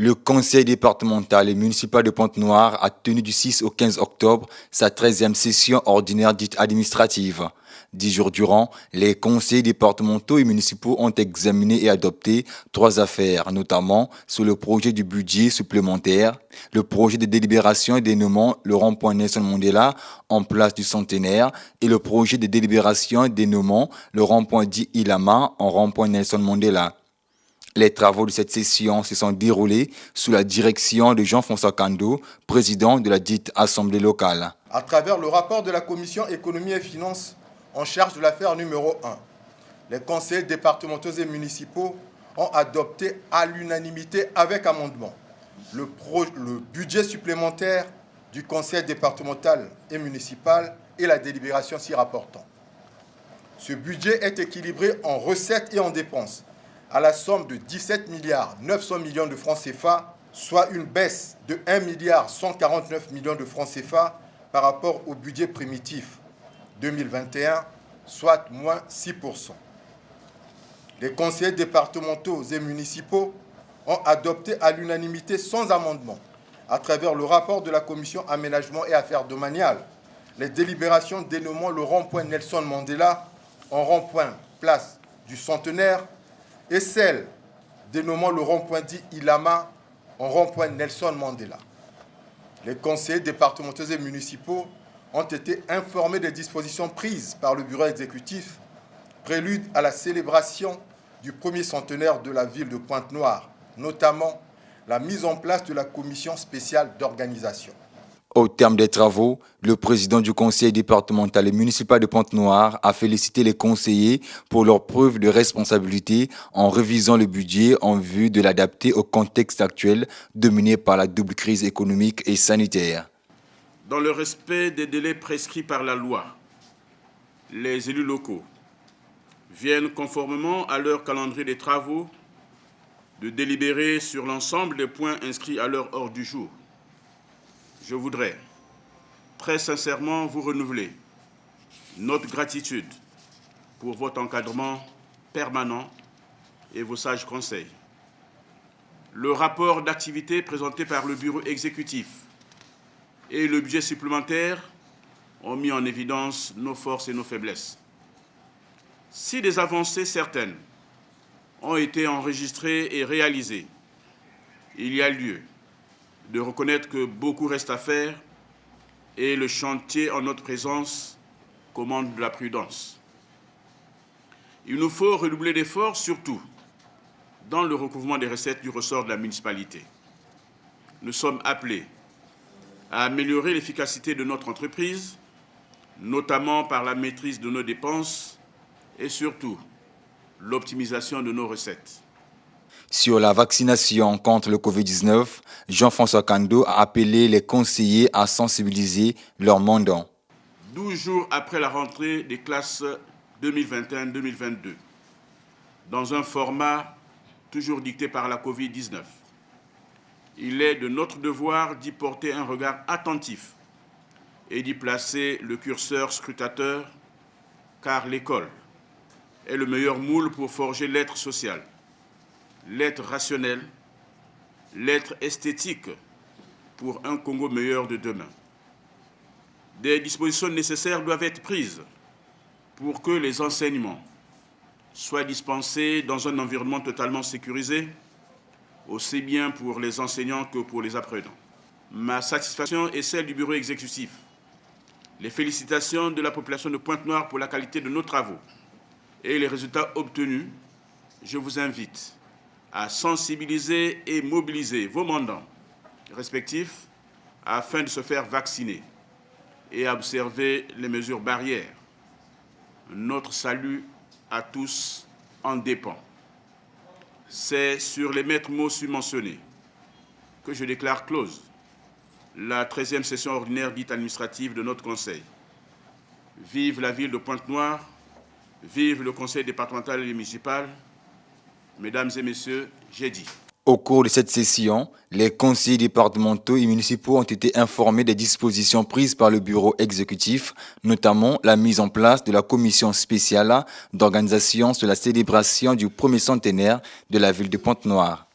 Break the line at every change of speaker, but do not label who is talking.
Le conseil départemental et municipal de Pointe-Noire a tenu du 6 au 15 octobre sa 13e session ordinaire dite administrative. 10 jours durant, les conseils départementaux et municipaux ont examiné et adopté 3 affaires, notamment sur le projet du budget supplémentaire, le projet de délibération et dénommant le rond-point Nelson Mandela en place du centenaire et le projet de délibération et dénommant le rond-point dit Ilama en rond-point Nelson Mandela. Les travaux de cette session se sont déroulés sous la direction de Jean-François Kando, président de la dite Assemblée locale.
À travers le rapport de la Commission économie et finances en charge de l'affaire numéro 1, les conseils départementaux et municipaux ont adopté à l'unanimité avec amendement le budget supplémentaire du conseil départemental et municipal et la délibération s'y rapportant. Ce budget est équilibré en recettes et en dépenses à la somme de 17 milliards 900 millions de francs CFA, soit une baisse de 1 milliard 149 millions de francs CFA par rapport au budget primitif 2021, soit moins 6%. Les conseillers départementaux et municipaux ont adopté à l'unanimité sans amendement, à travers le rapport de la Commission aménagement et affaires domaniales, les délibérations dénommant le rond-point Nelson Mandela en rond-point place du centenaire et celle dénommant le rond-point dit Ilama en rond-point Nelson Mandela. Les conseillers départementaux et municipaux ont été informés des dispositions prises par le bureau exécutif, prélude à la célébration du premier centenaire de la ville de Pointe-Noire, notamment la mise en place de la commission spéciale d'organisation.
Au terme des travaux, le président du conseil départemental et municipal de Pointe-Noire a félicité les conseillers pour leur preuve de responsabilité en révisant le budget en vue de l'adapter au contexte actuel dominé par la double crise économique et sanitaire.
Dans le respect des délais prescrits par la loi, les élus locaux viennent conformément à leur calendrier des travaux de délibérer sur l'ensemble des points inscrits à leur ordre du jour. Je voudrais très sincèrement vous renouveler notre gratitude pour votre encadrement permanent et vos sages conseils. Le rapport d'activité présenté par le bureau exécutif et le budget supplémentaire ont mis en évidence nos forces et nos faiblesses. Si des avancées certaines ont été enregistrées et réalisées, il y a lieu de reconnaître que beaucoup reste à faire et le chantier en notre présence commande de la prudence. Il nous faut redoubler d'efforts, surtout dans le recouvrement des recettes du ressort de la municipalité. Nous sommes appelés à améliorer l'efficacité de notre entreprise, notamment par la maîtrise de nos dépenses et surtout l'optimisation de nos recettes.
Sur la vaccination contre le Covid-19, Jean-François Kando a appelé les conseillers à sensibiliser leurs mandants.
12 jours après la rentrée des classes 2021-2022, dans un format toujours dicté par la Covid-19, il est de notre devoir d'y porter un regard attentif et d'y placer le curseur scrutateur, car l'école est le meilleur moule pour forger l'être social, l'être rationnel, l'être esthétique pour un Congo meilleur de demain. Des dispositions nécessaires doivent être prises pour que les enseignements soient dispensés dans un environnement totalement sécurisé, aussi bien pour les enseignants que pour les apprenants. Ma satisfaction est celle du bureau exécutif. Les félicitations de la population de Pointe-Noire pour la qualité de nos travaux et les résultats obtenus. Je vous invite à sensibiliser et mobiliser vos mandants respectifs afin de se faire vacciner et à observer les mesures barrières. Notre salut à tous en dépend. C'est sur les maîtres mots submentionnés que je déclare close la 13e session ordinaire dite administrative de notre Conseil. Vive la ville de Pointe-Noire, vive le Conseil départemental et municipal. Mesdames et messieurs, j'ai dit.
Au cours de cette session, les conseillers départementaux et municipaux ont été informés des dispositions prises par le bureau exécutif, notamment la mise en place de la commission spéciale d'organisation sur la célébration du premier centenaire de la ville de Pointe-Noire.